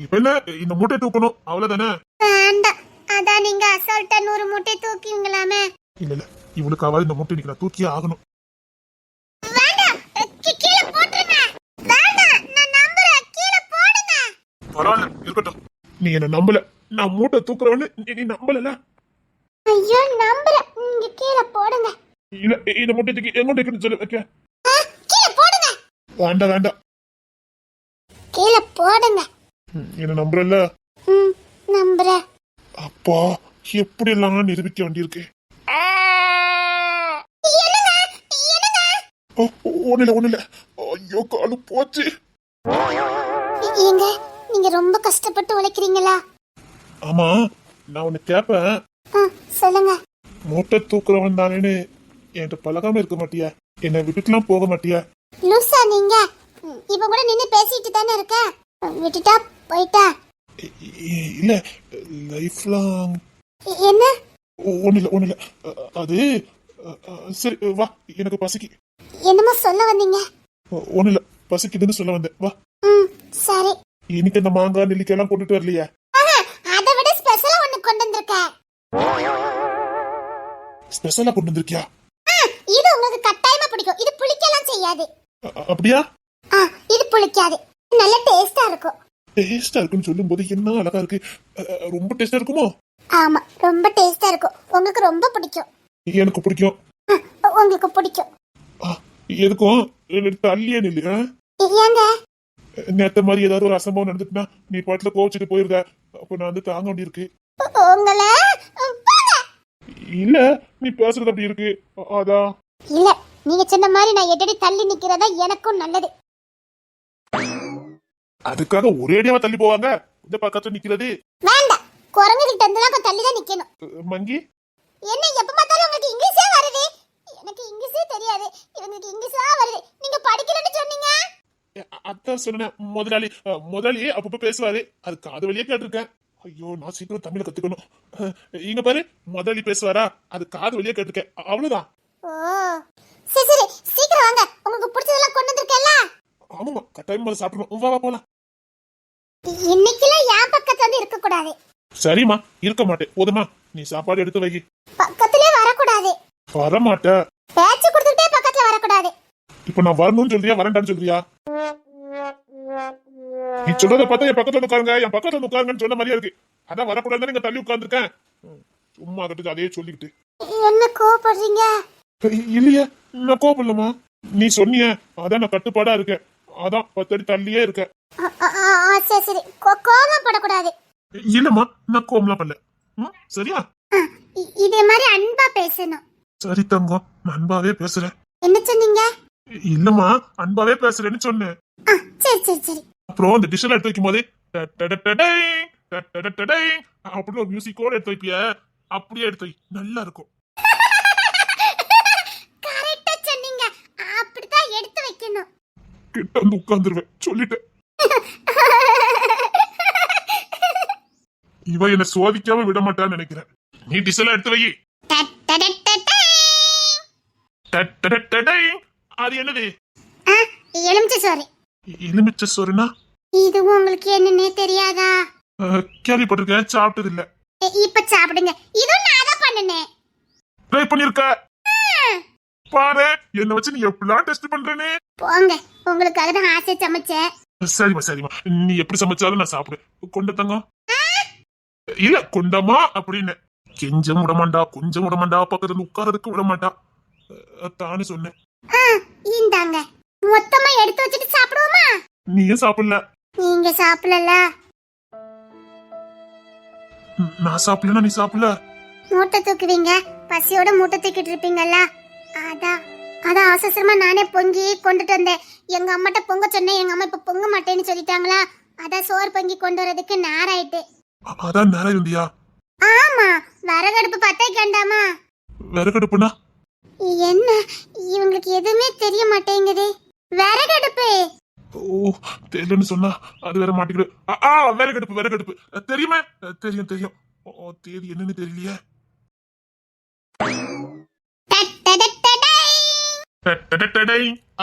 S2: இப்ப என்ன, இந்த மூட்டை தூக்கணும் அவ்வளவுதானே?
S1: வேண்டாம், அதான் நீங்க அசால்ட்டா 100 மூட்டை தூக்கிங்களாமே.
S2: இல்ல இல்ல, இவளுக்காவது இந்த மூட்டை இன்னைக்கு நான் தூக்கியே ஆகணும்.
S1: வேண்டாம், கீழே போட்டுருங்க. வேண்டாம், நான் நம்புறேன், கீழே போடுங்க.
S2: பரவாயில்ல, இருக்கட்டும். நீ என்ன நம்பல, நான் மூட்டை தூக்குறவன்னு நீ நம்பல.
S1: ஐயோ, நம்புறேன், நீங்க கீழே போடுங்க.
S2: இல்ல, இந்த மூட்டை தூக்கி எங்கோட்டு சொல்லு வைக்க.
S1: கீழே போடுங்க.
S2: வேண்டாம் வேண்டாம்,
S1: கீழே போடுங்க.
S2: என்ன நம்புறல?
S1: நம்புறேன்.
S2: அப்பா, எப்படி எல்லாம் நிரூபிக்க வேண்டியிருக்கு. ஒண்ணுல, ஐயோ காலு போச்சு.
S1: ஏங்க, நீங்க ரொம்ப கஷ்டப்பட்டு உழைக்கிறீங்களா?
S2: ஆமா, நான் உன்னை கேப்பேன்.
S1: சொல்லுங்க.
S2: மூட்டை தூக்குறவன் தானேன்னு என்கிட்ட பழகாம இருக்க மாட்டியா? என்னை விட்டுட்டுலாம் போக மாட்டியா?
S1: லூசா நீங்க? இப்ப கூட நின்னு பேசிட்டு தானே இருக்க. விட்டுட்டா போயிட்டா?
S2: இல்ல, லைஃப் லாங்.
S1: என்ன?
S2: ஒண்ணுல, அது சரி வா, எனக்கு பசிக்கு.
S1: என்னமோ சொல்ல வந்தீங்க?
S2: ஒண்ணுல, பசிக்குதுன்னு சொல்ல வந்தேன். வா.
S1: சரி.
S2: இன்னைக்கு இந்த மாங்காய் நெல்லிக்காய் எல்லாம் கொண்டுட்டு வரலையா?
S1: அதை விட ஸ்பெஷலா ஒண்ணு கொண்டு வந்திருக்கேன்.
S2: ஸ்பெஷலா கொண்டு வந்திருக்கியா?
S1: இது உங்களுக்கு கட்டாயமா பிடிக்கும். இது புளிக்கலாம் செய்யாது.
S2: அப்படியா?
S1: இது புளிக்காது, நல்ல டேஸ்டா இருக்கும்.
S2: டேஸ்டா இருக்குன்னு சொல்லும் போது என்ன அழகா இருக்கு. ரொம்ப டேஸ்டா இருக்குமோ?
S1: ஆமா, ரொம்ப டேஸ்டா இருக்கும். உங்களுக்கு ரொம்ப பிடிக்கும்.
S2: எனக்கு பிடிக்கும்.
S1: உங்களுக்கு பிடிக்கும்.
S2: எதுக்கும் தள்ளியே நில்லு.
S1: ஏங்க?
S2: நேத்த மாதிரி ஏதாவது ஒரு அசம்பவம் நடந்துட்டுனா நீ பாட்டுல கோவிச்சுட்டு போயிருந்த. அப்ப நான் வந்து தாங்க வேண்டி இருக்கு.
S1: உங்களை
S2: இல்ல, நீ பேசுறது அப்படி இருக்கு, அதான்.
S1: இல்ல, நீங்க சொன்ன மாதிரி நான் எட்டடி தள்ளி நிக்கிறதா எனக்கும் நல்லது.
S2: அதுக்காக ஒரேடியாவா தள்ளி போவாங்க? இந்த பக்கத்துல நிக்கிறது
S1: வேண்டாம், குரங்கு கிட்ட இருந்தெல்லாம் கொஞ்சம் தள்ளி தான் நிக்கணும்.
S2: மங்கி,
S1: என்ன எப்ப பார்த்தாலும் உங்களுக்கு இங்கிலீஷே வருது? எனக்கு இங்கிலீஷே தெரியாது, இவங்களுக்கு இங்கிலீஷா வருது. நீங்க படிக்கலன்னு சொன்னீங்க.
S2: அதான் சொன்னேன். முதலாளி அப்பப்ப பேசுவாரு, அது காது வழியே கேட்டிருக்கேன். ஐயோ, நான் சீக்கிரம் தமிழ கத்துக்கணும். இங்க பாரு, முதலாளி பேசுவாரா, அது காது வழியே கேட்டிருக்கேன். அவ்வளவுதான்.
S1: ஓ, சரி சரி, சீக்கிரம் வாங்க. உங்களுக்கு பிடிச்சதெல்லாம் கொண்டு வந்திருக்கேன்ல.
S2: ஆமாமா, கட்டாயம் முதல்ல சாப்பிடணும். வா போலாம்.
S1: இன்னைக்குலாம் என் பக்கத்துல வந்து இருக்க கூடாது.
S2: சரிம்மா, இருக்க மாட்டேன். போதுமா, நீ சாப்பாடு எடுத்து வை.
S1: பக்கத்திலே வரக்கூடாது.
S2: வரமாட்ட.
S1: பேச்சு கொடுத்துட்டே பக்கத்துல வரக்கூடாது.
S2: இப்ப நான் வரணும்னு சொல்றியா, வரண்டான்னு சொல்றியா? நீ சொல்றத பார்த்தா என் பக்கத்துல உட்காருங்க என் பக்கத்துல உட்காருங்கன்னு சொன்ன மாதிரியா இருக்கு. அதான் வரக்கூடாதுன்னு இங்க தள்ளி உட்கார்ந்துருக்கேன். சும்மா கட்டுச்சு அதே சொல்லிக்கிட்டு.
S1: என்ன கோவப்படுறீங்க?
S2: இல்லையே நான் கோபம் நீ சொன்னிய அதான் நான் கட்டுப்பாடா இருக்கேன். அதான் 10 அடி தள்ளியே இருக்கேன்.
S1: சரி சரி கோவம் படக்கூடாது.
S2: இல்லம்மா நான் கோபம்லாம் பண்ணல. சரியா?
S1: இதே மாதிரி அன்பா பேசணும்.
S2: சரி தங்கம் நான் அன்பாவே பேசுறேன்.
S1: என்ன சொன்னீங்க?
S2: இல்லம்மா அன்பாவே பேசுறேன்னு சொன்னேன்.
S1: சரி சரி சரி.
S2: அப்புறம் அந்த டிஷ்ஷெல்லாம் எடுத்து வைக்கும் போது அப்படின்னு ஒரு மியூசிக்கோட எடுத்து வைப்பிய அப்படியே எடுத்து வை நல்லா இருக்கும்.
S1: கரெக்ட்டா சொன்னீங்க. அப்படிதான் எடுத்து வைக்கணும்.
S2: கிட்ட வந்து உட்கார்ந்துருவேன் சொல்லிட்டேன். இவ என்ன சோதிக்காம விட மாட்டான்னு நினைக்கிறேன். நீ டிஷ்ஷெல்லாம் எடுத்து வை. அது என்னது?
S1: எலுமிச்சை சோறு.
S2: எலுமிச்சை சோறுனா?
S1: இது உங்களுக்கு என்னன்னே தெரியாதா?
S2: கேள்விப்பட்டிருக்கேன் சாப்பிட்டது இல்ல.
S1: இப்ப சாப்பிடுங்க. இதுவும் நான் தான் பண்ணனே.
S2: ட்ரை பண்ணிருக்க பாரு. என்ன வச்சு நீ எப்படிலாம் டெஸ்ட் பண்றேன்னு.
S1: போங்க உங்களுக்காக தான் ஆசை சமைச்சேன்.
S2: சரிம்மா சரிம்மா நீ எப்படி சமைச்சாலும் நான் சாப்பிடு. கொண்ட தங்கம் இல்ல கொண்டமா அப்படின்னு கெஞ்சம் விடமாண்டா கொஞ்சம் விடமாண்டா பக்கத்துல உட்காரதுக்கு விடமாட்டா தானே சொன்னேன்.
S1: இந்தாங்க மொத்தமா எடுத்து வச்சுட்டு சாப்பிடுவோமா?
S2: நீயும் சாப்பிடல.
S1: நீங்க சாப்பிடல.
S2: நான் சாப்பிடலன்னா நீ சாப்பிடல.
S1: மூட்டை தூக்குவீங்க பசியோட மூட்டை தூக்கிட்டு இருப்பீங்கல்ல அதான் அதான் அவசரமா நானே பொங்கி கொண்டுட்டு வந்தேன். எங்க அம்மாட்ட பொங்க சொன்னேன். எங்க அம்மா இப்ப பொங்க மாட்டேன்னு சொல்லிட்டாங்களா. அதான் சோறு பொங்கி கொண்டு வரதுக்கு நேரம் ஆயிட்டு.
S2: அதான் நேரம் இருந்தியா?
S1: ஆமா விறகடுப்பு பத்த கண்டாமா.
S2: விறகடுப்புனா
S1: என்ன இவங்களுக்கு எதுவுமே தெரிய மாட்டேங்குது. விறகடுப்பு.
S2: ஓ தெரியலன்னு சொன்னா அது வேற மாட்டிக்கிடு. விறகடுப்பு விறகடுப்பு தெரியுமே தெரியும் தெரியும். தேதி என்னன்னு தெரியலையே.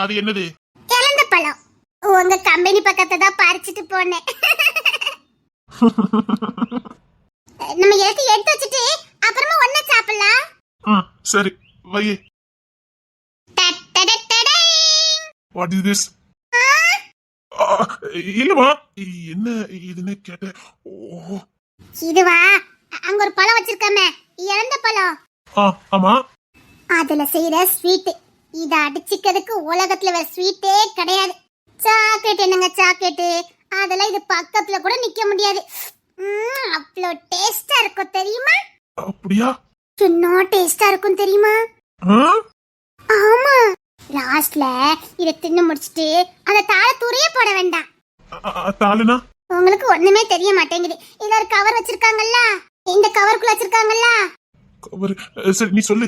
S2: அது என்னது?
S1: இழந்த பழம். உங்க கம்பெனி பக்கத்தை தான் பறிச்சுட்டு போனேன். நம்ம எடுத்து வச்சுட்டு அப்புறமா ஒண்ணா சாப்பிடலாம்.
S2: சரி வை. What is this? இல்லமா என்ன இதுன்னு கேட்டேன். ஓ
S1: இதுவா? அங்க ஒரு பழம் வச்சிருக்காமே இழந்த பழம்.
S2: ஆமா
S1: அதுல செய்யற ஸ்வீட். இத அடிச்சுக்கிறதுக்கு உலகத்துல வேற ஸ்வீட்டே கிடையாது. சாக்லேட் என்னங்க சாக்லேட் அதெல்லாம் இது பக்கத்துல கூட நிக்க முடியாது. அவ்வளோ டேஸ்டா இருக்கும் தெரியுமா?
S2: அப்படியா?
S1: என்ன டேஸ்டா இருக்கும் தெரியுமா? ஆமா லாஸ்ட்ல இத தின்னு முடிச்சிட்டு அந்த தாளை தூரையே போட வேண்டாம்.
S2: தாளுனா?
S1: உங்களுக்கு ஒண்ணுமே தெரிய மாட்டேங்குது. இதுல ஒரு கவர் வச்சிருக்காங்கல்ல இந்த கவருக்குள்ள வச்சிருக்காங்கல்ல
S2: கவர். சரி நீ சொல்லு.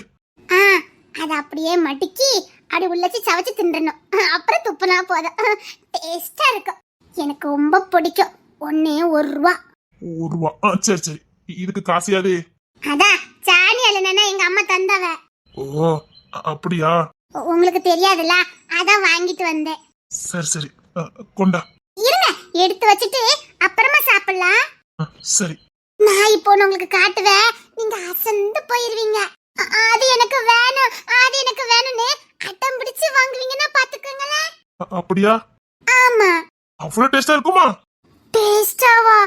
S1: அத அப்படியே மடிக்கி அப்படி உள்ளச்சு சவச்சு தின்றணும். அப்புறம் துப்புனா போதும். டேஸ்டா இருக்கும். எனக்கு ரொம்ப பிடிக்கும். ஒண்ணே 1 ரூபா.
S2: 1 ரூபா? சரி சரி இதுக்கு காசியாது?
S1: அதான் சாணி அலனா எங்க அம்மா தந்தாவ.
S2: ஓ அப்படியா?
S1: உங்களுக்கு தெரியாதுல்ல அதான் வாங்கிட்டு வந்தேன்.
S2: சரி சரி கொண்டா.
S1: இருங்க எடுத்து வச்சிட்டு அப்புறமா சாப்பிடலாம்.
S2: சரி
S1: நான் இப்போ உங்களுக்கு காட்டுவேன். நீங்க அசந்து போயிருவீங்க. அது எனக்கு வேணும் அது எனக்கு வேணும்னு அடம் பிடிச்சு வாங்குவீங்கன்னா பாத்துக்கங்களே.
S2: அப்படியா?
S1: ஆமா.
S2: அவ்வளவு டேஸ்டா இருக்குமா?
S1: டேஸ்டாவா?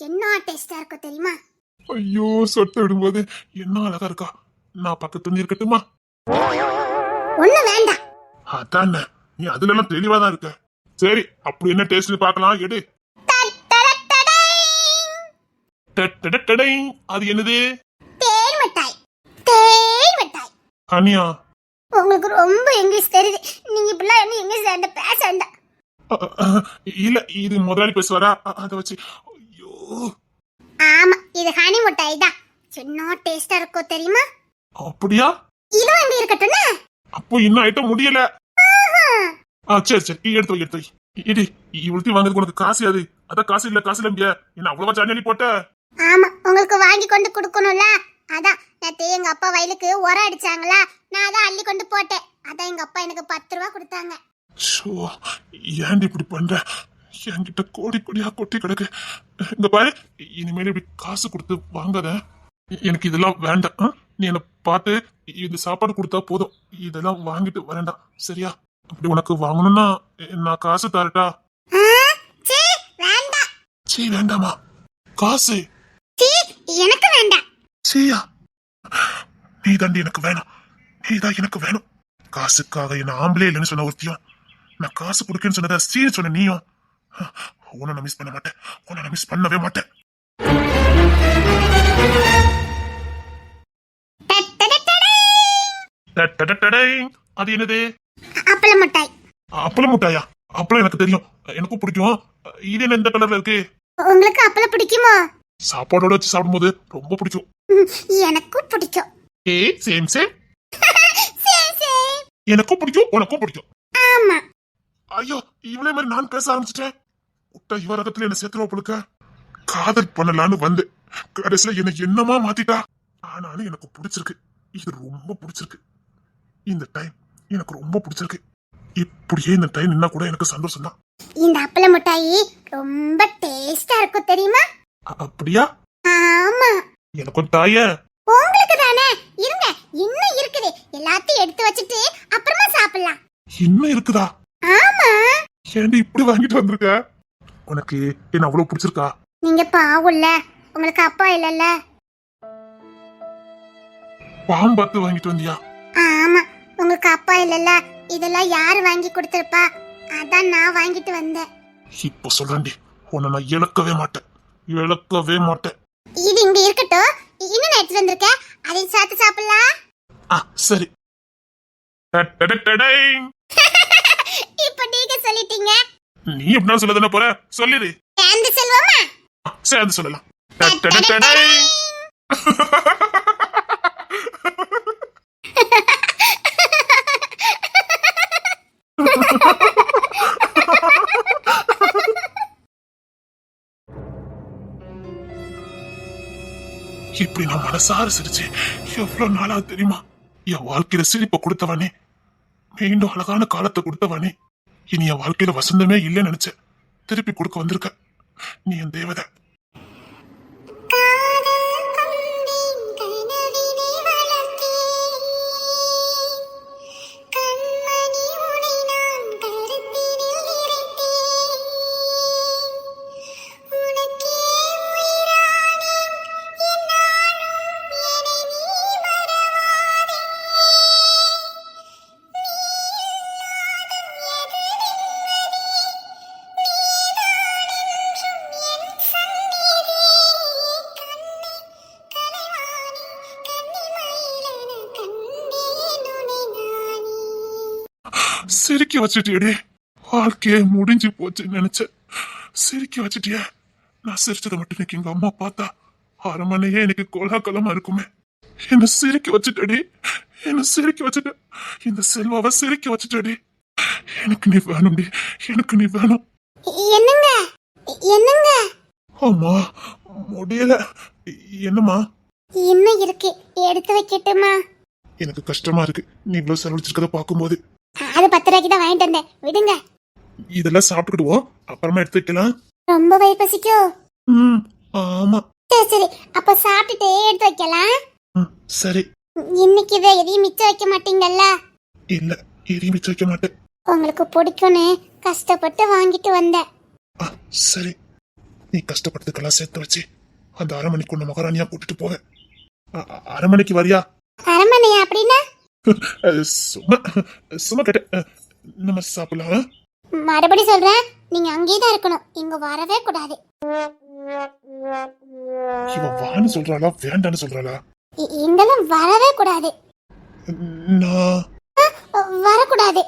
S1: என்ன டேஸ்டா இருக்கும் தெரியுமா?
S2: ஐயோ சொட்ட விடும்போது என்ன அழகா இருக்கா. நான் பக்கத்துல இருக்கட்டுமா?
S1: ஒண்ணு வேண்டாம்.
S2: அதானே நீ அதுல எல்லாம் தெளிவா தான் இருக்க. சரி அப்படி என்ன டேஸ்ட் பார்க்கலாம் எடு. அது என்னது?
S1: தேன் மிட்டாய். தேன் மிட்டாய்.
S2: ஹனியா
S1: உங்களுக்கு ரொம்ப இங்கிலீஷ் தெரியுது. நீங்க இப்படிலாம் என்ன இங்கிலீஷ் பேச வேண்டாம்.
S2: இல்ல இது முதலாளி பேசுவாரா அத வச்சு. ஐயோ
S1: ஆமா இது ஹனி மிட்டாய் தான். என்ன டேஸ்டா இருக்கும் தெரியுமா?
S2: அப்படியா?
S1: இது அங்க இருக்கட்டும்னா.
S2: அப்போ இன்னும் ஐட்டம் முடியல. சரி சரி எடுத்து வை எடுத்து வை. இடி இவ்வளவு வாங்குறதுக்கு உனக்கு காசு அது. அதான் காசு இல்ல காசு இல்ல என்ன அவ்வளவா சாணி போட்ட?
S1: ஆமா உங்களுக்கு வாங்கி கொண்டு கொடுக்கணும்ல. அதான் நேத்து எங்க அப்பா வயலுக்கு உரம் அடிச்சாங்களா நான் அதான் அள்ளி கொண்டு போட்டேன். அதான் எங்க அப்பா எனக்கு 10 ரூபா கொடுத்தாங்க.
S2: ஏன்டி இப்படி பண்ற? என்கிட்ட கோடி கோடியா கொட்டி கிடக்கு. இங்க பாரு இனிமேல் இப்படி காசு கொடுத்து வாங்காத. எனக்கு இதெல்லாம் வேண்டாம். நீ என்ன பார்த்து இந்த சாப்பாடு கொடுத்தா போதும். இதெல்லாம் வாங்கிட்டு வரேன்டா சரியா? அப்படி உனக்கு வாங்கணும்னா நான் காசு தரட்டா? சீ வேண்டாமா, காசு.
S1: சீ, எனக்கு வேண்டாம்.
S2: சீயா, நீ தாண்டி எனக்கு வேணும், நீதான் எனக்கு வேணும். காசுக்காக என்ன ஆம்பளே இல்லைன்னு சொன்ன ஒருத்தியும், நான் காசு கொடுக்கேன்னு சொன்னதா சீன்னு சொன்ன நீயும். உன்னை நான் மிஸ் பண்ண மாட்டேன், உன்னை நான் மிஸ் பண்ணவே மாட்டேன். அது என்னது?
S1: அப்பள மிட்டாய்.
S2: அப்பளம் முட்டாயா? அப்பளம் எனக்கு தெரியும், எனக்கும் பிடிக்கும். இது என்ன இந்த கலர்ல இருக்கு?
S1: உங்களுக்கு அப்பளம் பிடிக்குமா?
S2: சாப்பாடோட வச்சு சாப்பிடும்போது ரொம்ப பிடிக்கும்.
S1: எனக்கும் பிடிக்கும்.
S2: Same same.
S1: சரி, சரி.
S2: எனக்கும் பிடிக்கும், உனக்கும் பிடிக்கும்.
S1: ஆமா.
S2: ஐயோ, இவ்வளவு மாதிரி நான் பேச ஆரம்பிச்சிட்டேன். விட்டா இவ ரகத்துல என்ன சேர்த்துருவா போலுக்க. காதல் பண்ணலான்னு வந்து கடைசியில என்ன என்னமா மாத்திட்டா. ஆனாலும் எனக்கு பிடிச்சிருக்கு, இது ரொம்ப பிடிச்சிருக்கு. இந்த டைம் எனக்கு ரொம்ப பிடிச்சிருக்கு. இப்படியே இந்த டைம் நின்னா கூட எனக்கு சந்தோஷம் தான்.
S1: இந்த அப்பள மிட்டாய் ரொம்ப டேஸ்டா இருக்கும் தெரியுமா?
S2: அப்படியா?
S1: ஆமா.
S2: எனக்கும் தாய.
S1: உங்களுக்கு தானே. இருங்க, இன்னும் இருக்குது. எல்லாத்தையும் எடுத்து வச்சிட்டு அப்புறமா சாப்பிடலாம்.
S2: இன்னும் இருக்குதா?
S1: ஆமா.
S2: ஏன்டி இப்படி வாங்கிட்டு வந்திருக்க? உனக்கு என்ன அவ்வளவு பிடிச்சிருக்கா?
S1: நீங்க பாவம்ல, உங்களுக்கு அப்பா இல்லல்ல.
S2: பாம்பு பார்த்து வாங்கிட்டு வந்தியா?
S1: ஆமா, உங்களுக்கு அப்பா இல்லல்ல. இதெல்லாம் யாரு வாங்கி கொடுத்திருப்பா? அதான் நான் வாங்கிட்டு வந்தேன்.
S2: இப்ப சொல்றேன்டி, உன்னை நான் இழக்கவே மாட்டேன், இழக்கவே மாட்டேன்.
S1: இது இங்க இருக்கட்டும். இன்னும் நான் எடுத்து வந்திருக்கேன், அதை சாப்பிட்டு சாப்பிடலாம்.
S2: சரி.
S1: இப்ப நீங்க சொல்லிட்டீங்க.
S2: நீ எப்படின்னா சொல்ல தானே போற, சொல்லிடு.
S1: சேர்ந்து செல்வோமா?
S2: சேர்ந்து சொல்லலாம். இப்படி நான் மனசார சிரிச்சு எவ்வளவு நாளா தெரியுமா? என் வாழ்க்கையில சிரிப்பை கொடுத்தவனே, மீண்டும் அழகான காலத்தை கொடுத்தவனே, இனி என் வாழ்க்கையில வசந்தமே இல்லைன்னு நினைச்சேன். திருப்பி கொடுக்க வந்திருக்க. நீ என் தேவதை. சிரிக்க வச்சுட்டியடே, வாழ்க்கையே முடிஞ்சு போச்சுன்னு நினைச்சேன். சிரிக்க வச்சுட்டிய. நான் சிரிச்சதை மட்டும் எனக்கு எங்க அம்மா பார்த்தா அரமனையே எனக்கு கோலாகலமா இருக்குமே. என்ன சிரிக்க வச்சுட்டடி, என்ன சிரிக்க வச்சுட்ட. இந்த செல்வாவை சிரிக்க வச்சுட்டடி. எனக்கு நீ வேணும்டி, எனக்கு நீ வேணும்.
S1: என்னங்க என்னங்க?
S2: ஆமா, முடியல. என்னம்மா?
S1: இன்னும் இருக்கு, எடுத்து வைக்கட்டுமா?
S2: எனக்கு கஷ்டமா இருக்கு நீ இவ்வளவு செலவழிச்சிருக்கத பாக்கும்போது.
S1: அது 10 ரூபாய்க்கு தான் வாங்கிட்டு வந்தேன், விடுங்க.
S2: இதெல்லாம் சாப்பிட்டுக்கிடுவோம், அப்புறமா எடுத்து வைக்கலாம்.
S1: ரொம்ப வயிறு பசிக்கோ?
S2: ஆமா.
S1: சரி சரி, அப்ப சாப்பிட்டுட்டே எடுத்து வைக்கலாம்.
S2: சரி.
S1: இன்னைக்கு இதை எதையும் மிச்சம் வைக்க மாட்டீங்கல்ல?
S2: இல்ல, எதையும் மிச்சம் வைக்க மாட்டேன்.
S1: உங்களுக்கு பிடிக்கும்னு கஷ்டப்பட்டு வாங்கிட்டு வந்தேன்.
S2: சரி, நீ கஷ்டப்பட்டதுக்கெல்லாம் சேர்த்து வச்சு அந்த அரண்மனைக்கு உன்ன மகாராணியா கூட்டிட்டு போவேன். அரண்மனைக்கு வரியா?
S1: அரண்மனையா அப்படின்னா?
S2: சும்மா சும்மா கேட்டேன். நம்ம சாப்பிடலாம்.
S1: மறுபடி சொல்றேன், நீங்க அங்கேதான் இருக்கணும், இங்க வரவே கூடாது.
S2: இவ வான்னு சொல்றாளா வேண்டான்னு சொல்றாளா?
S1: இங்கெல்லாம் வரவே கூடாது.
S2: நான்
S1: வரக்கூடாது.